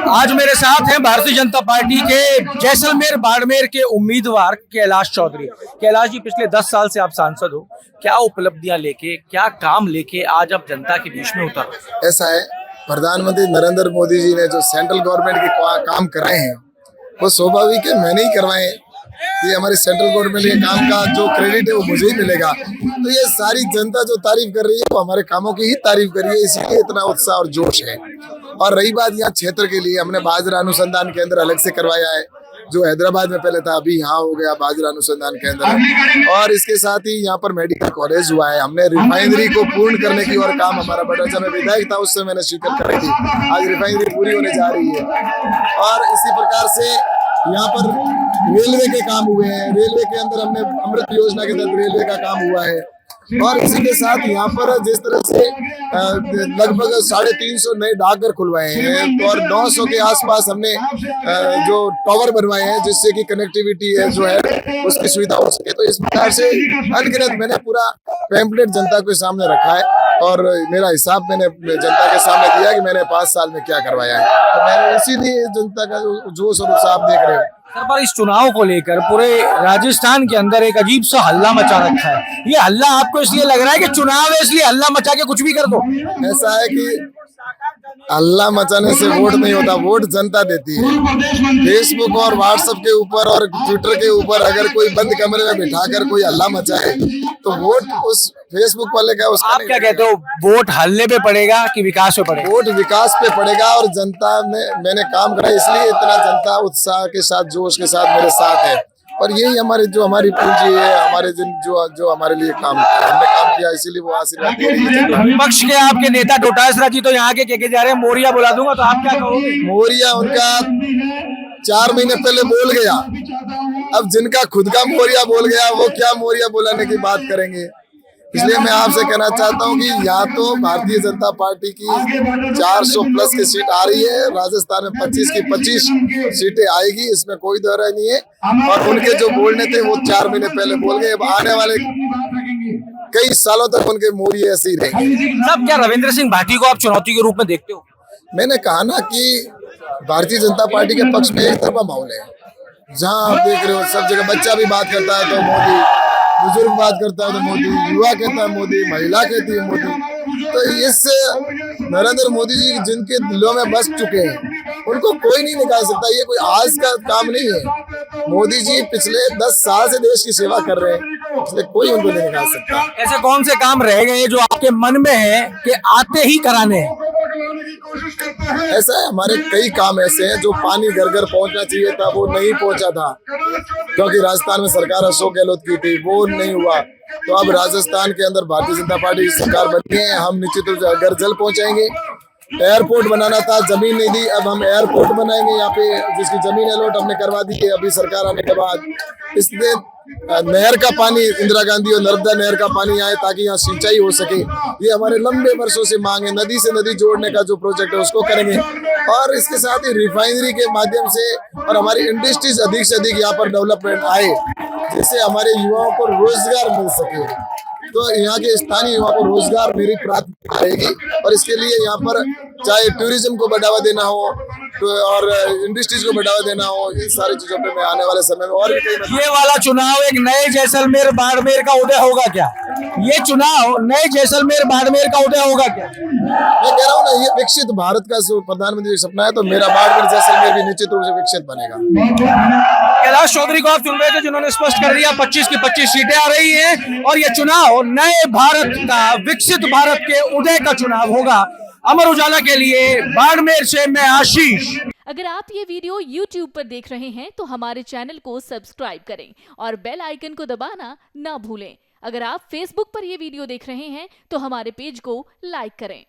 आज मेरे साथ हैं भारतीय जनता पार्टी के जैसलमेर बाड़मेर के उम्मीदवार कैलाश चौधरी। कैलाश जी, पिछले 10 साल से आप सांसद हो, क्या उपलब्धियां लेके, क्या काम लेके आज आप जनता के बीच में उतर? ऐसा है, प्रधानमंत्री नरेंद्र मोदी जी ने जो सेंट्रल गवर्नमेंट के काम कराए हैं वो स्वाभाविक है मैंने ही करवाए हैं। ये हमारे सेंट्रल गवर्नमेंट के काम का जो क्रेडिट है वो मुझे ही मिलेगा। तो ये सारी जनता जो तारीफ कर रही है वो हमारे कामों की ही तारीफ कर रही है, इसलिए इतना उत्साह और जोश है। और रही बात यहाँ क्षेत्र के लिए, हमने बाजरा अनुसंधान केंद्र अलग से करवाया है, जो हैदराबाद में पहले था, अभी यहाँ हो गया बाजरा अनुसंधान केंद्र। और इसके साथ ही यहाँ पर मेडिकल कॉलेज हुआ है। हमने रिफाइनरी को पूर्ण करने की और काम हमारा बढ़ा। जब मैं विधायक था उस समय मैंने स्वीकृत कराई थी, आज रिफाइनरी पूरी होने जा रही है। और इसी प्रकार से यहाँ पर रेलवे के काम हुए हैं। रेलवे के अंदर हमने अमृत योजना के तहत रेलवे का काम हुआ है। और इसी के साथ यहाँ पर जिस तरह से लगभग 350 नए डाकघर खुलवाए हैं और 900 के आसपास हमने जो टावर बनवाए हैं, जिससे कि कनेक्टिविटी है जो है उसकी सुविधा हो सके। तो इस प्रकार से अनगिनत मैंने पूरा पैम्पलेट जनता के सामने रखा है और मेरा हिसाब मैंने जनता के सामने दिया कि मैंने 5 साल में क्या करवाया है। तो मैंने इसीलिए जनता का जो जोश और उत्साह आप देख रहे हो। सर, पर इस चुनाव को लेकर पूरे राजस्थान के अंदर एक अजीब सा हल्ला मचा रखा है। ये हल्ला आपको इसलिए लग रहा है कि चुनाव है इसलिए हल्ला मचा के कुछ भी कर दो? ऐसा है कि हल्ला मचाने से वोट नहीं होता, वोट जनता देती है। फेसबुक और व्हाट्सएप के ऊपर और ट्विटर के ऊपर अगर कोई बंद कमरे में बिठाकर कोई हल्ला मचाए तो वोट उस फेसबुक वाले का उसका। आप क्या कहते हो, वोट हल्ले पे पड़ेगा कि विकास पे पड़ेगा? वोट विकास पे पड़ेगा और जनता में मैंने काम करा, इसलिए इतना जनता उत्साह के साथ जोश के साथ मेरे साथ है। और यही हमारी पूंजी है, हमारे जो हमारे लिए हमने काम किया, इसीलिए वो आशीर्वाद दे रही है। विपक्ष के आपके नेता डोटासरा जी तो यहाँ के जा रहे हैं मोरिया बुला दूंगा, तो आप क्या कहोगे? मोरिया उनका 4 महीने पहले बोल गया, अब जिनका खुद का मोरिया बोल गया वो क्या मोरिया बुलाने की बात करेंगे। इसलिए मैं आपसे कहना चाहता हूं कि यहाँ तो भारतीय जनता पार्टी की 400 प्लस की सीट आ रही है, राजस्थान में 25 की 25 सीटें आएगी, इसमें कोई दो राय नहीं है। और उनके जो बोलने थे वो 4 महीने पहले बोल गए, अब आने वाले कई सालों तक उनके मोरी ऐसे ही रहेंगे। सब क्या रविंद्र सिंह भाटी को आप चुनौती के रूप में देखते हो? मैंने कहा ना कि भारतीय जनता पार्टी के पक्ष में एक तरफा माहौल है। जहाँ आप देख रहे हो सब जगह बच्चा भी बात करता है तो मोदी, बुजुर्ग बात करता है तो मोदी, युवा कहता है मोदी, महिला कहती है मोदी। तो इससे नरेंद्र मोदी जी जिनके दिलों में बस चुके हैं उनको कोई नहीं निकाल सकता। ये कोई आज का काम नहीं है। मोदी जी पिछले 10 साल से देश की सेवा कर रहे हैं, इसलिए कोई उनको नहीं निकाल सकता। ऐसे कौन से काम रह गए जो आपके मन में है कि आते ही कराने हैं? ऐसा है, हमारे कई काम ऐसे हैं जो पानी घर घर पहुंचना चाहिए था वो नहीं पहुंचा था, क्योंकि राजस्थान में सरकार अशोक गहलोत की थी, वो नहीं हुआ। तो अब राजस्थान के अंदर भारतीय जनता पार्टी की सरकार बनी है, हम निश्चित रूप से घर जल पहुंचाएंगे। एयरपोर्ट बनाना था, जमीन नहीं दी, अब हम एयरपोर्ट बनाएंगे यहाँ पे, जिसकी जमीन अलॉट हमने करवा दी है अभी सरकार आने के बाद। इसलिए नहर का पानी, इंदिरा गांधी और नर्मदा नहर का पानी आए ताकि यहाँ सिंचाई हो सके, ये हमारे लंबे वर्षों से मांग है। नदी से नदी जोड़ने का जो प्रोजेक्ट है उसको करेंगे और इसके साथ ही रिफाइनरी के माध्यम से और हमारी इंडस्ट्रीज अधिक से अधिक यहाँ पर डेवलपमेंट आए, जिससे हमारे युवाओं को रोजगार मिल सके। तो यहाँ के स्थानीय युवाओं को रोजगार मेरी प्राथमिकता रहेगी और इसके लिए यहाँ पर चाहे टूरिज्म को बढ़ावा देना हो तो और इंडस्ट्रीज को बढ़ावा देना हो, इन सारी चीजों पे मैं आने वाले समय में और भी कई। ये वाला चुनाव एक नए जैसलमेर बाड़मेर का उदय होगा क्या? ये चुनाव नए जैसलमेर बाड़मेर का उदय होगा क्या? मैं कह रहा हूँ ना, ये विकसित भारत का प्रधानमंत्री सपना है, तो मेरा बाड़मेर जैसलमेर भी निश्चित रूप से विकसित बनेगा। कैलाश चौधरी को आप चुन रहे थे, जिन्होंने स्पष्ट कर दिया 25 की 25 सीटें आ रही हैं और ये चुनाव नए भारत का, विकसित भारत के उदय का चुनाव होगा। अमर उजाला के लिए बाड़मेर से मैं आशीष। अगर आप ये वीडियो YouTube पर देख रहे हैं तो हमारे चैनल को सब्सक्राइब करें और बेल आइकन को दबाना ना भूलें। अगर आप Facebook पर ये वीडियो देख रहे हैं तो हमारे पेज को लाइक करें।